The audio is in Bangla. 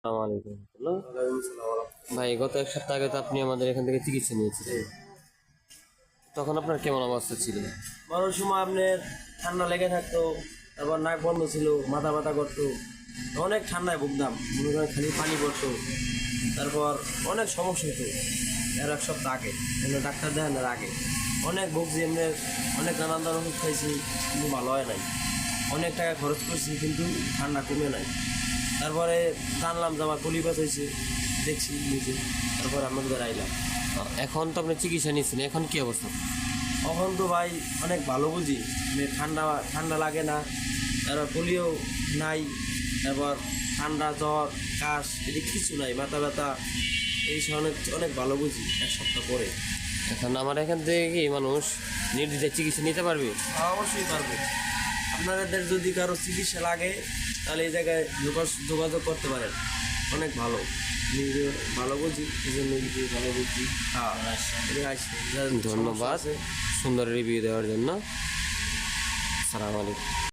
আসসালামু আলাইকুম। হ্যালো ভাই, গত এক সপ্তাহ আগে তো আপনি আমাদের এখান থেকে চিকিৎসা নিয়েছিলেন। তখন আপনার কেমন অবস্থা ছিল? বড় সময় আপনার ঠান্ডা লেগে থাকতো, তারপর নাক বন্ধ ছিল, মাথা ব্যথা করতো, অনেক ঠান্ডায় ভুগতাম, মনে করেন খালি পানি পড়তো। তারপর অনেক সমস্যা হতো। এর এক সপ্তাহ আগে এমনি ডাক্তার দেখানোর আগে অনেক ভুগছি, এমনি অনেক নানান ধরনের ওষুধ খাইছি, কিন্তু ভালো হয় নাই। অনেক টাকা খরচ করছি, কিন্তু ঠান্ডা কমে নাই। তারপরে জানলাম যে আমার পলিপাস হয়েছে, দেখছি নিজে, তারপর আমাদের আইলাম। এখন তো আপনি চিকিৎসা নিয়েছেন, এখন কি অবস্থা? তখন তো ভাই অনেক ভালো বুঝি, মানে ঠান্ডা ঠান্ডা লাগে না, তারপর পোলিও নাই, তারপর ঠান্ডা জ্বর কাশ এদিক কিছু নাই, মাথা ব্যথা এই সব অনেক অনেক ভালো বুঝি এক সপ্তাহ পরে। এখন আমার এখান থেকে কি মানুষ নির্দ্বিধায় চিকিৎসা নিতে পারবে? অবশ্যই পারবে। আপনাদের যদি কারো চিকিৎসা লাগে তাহলে এই জায়গায় যোগাযোগ করতে পারেন, অনেক ভালো। নিজে ভালো বুঝি, এই জন্য নিজে ভালো বুঝি। হ্যাঁ, ধন্যবাদ সুন্দর রিভিউ দেওয়ার জন্য। আসসালামু আলাইকুম।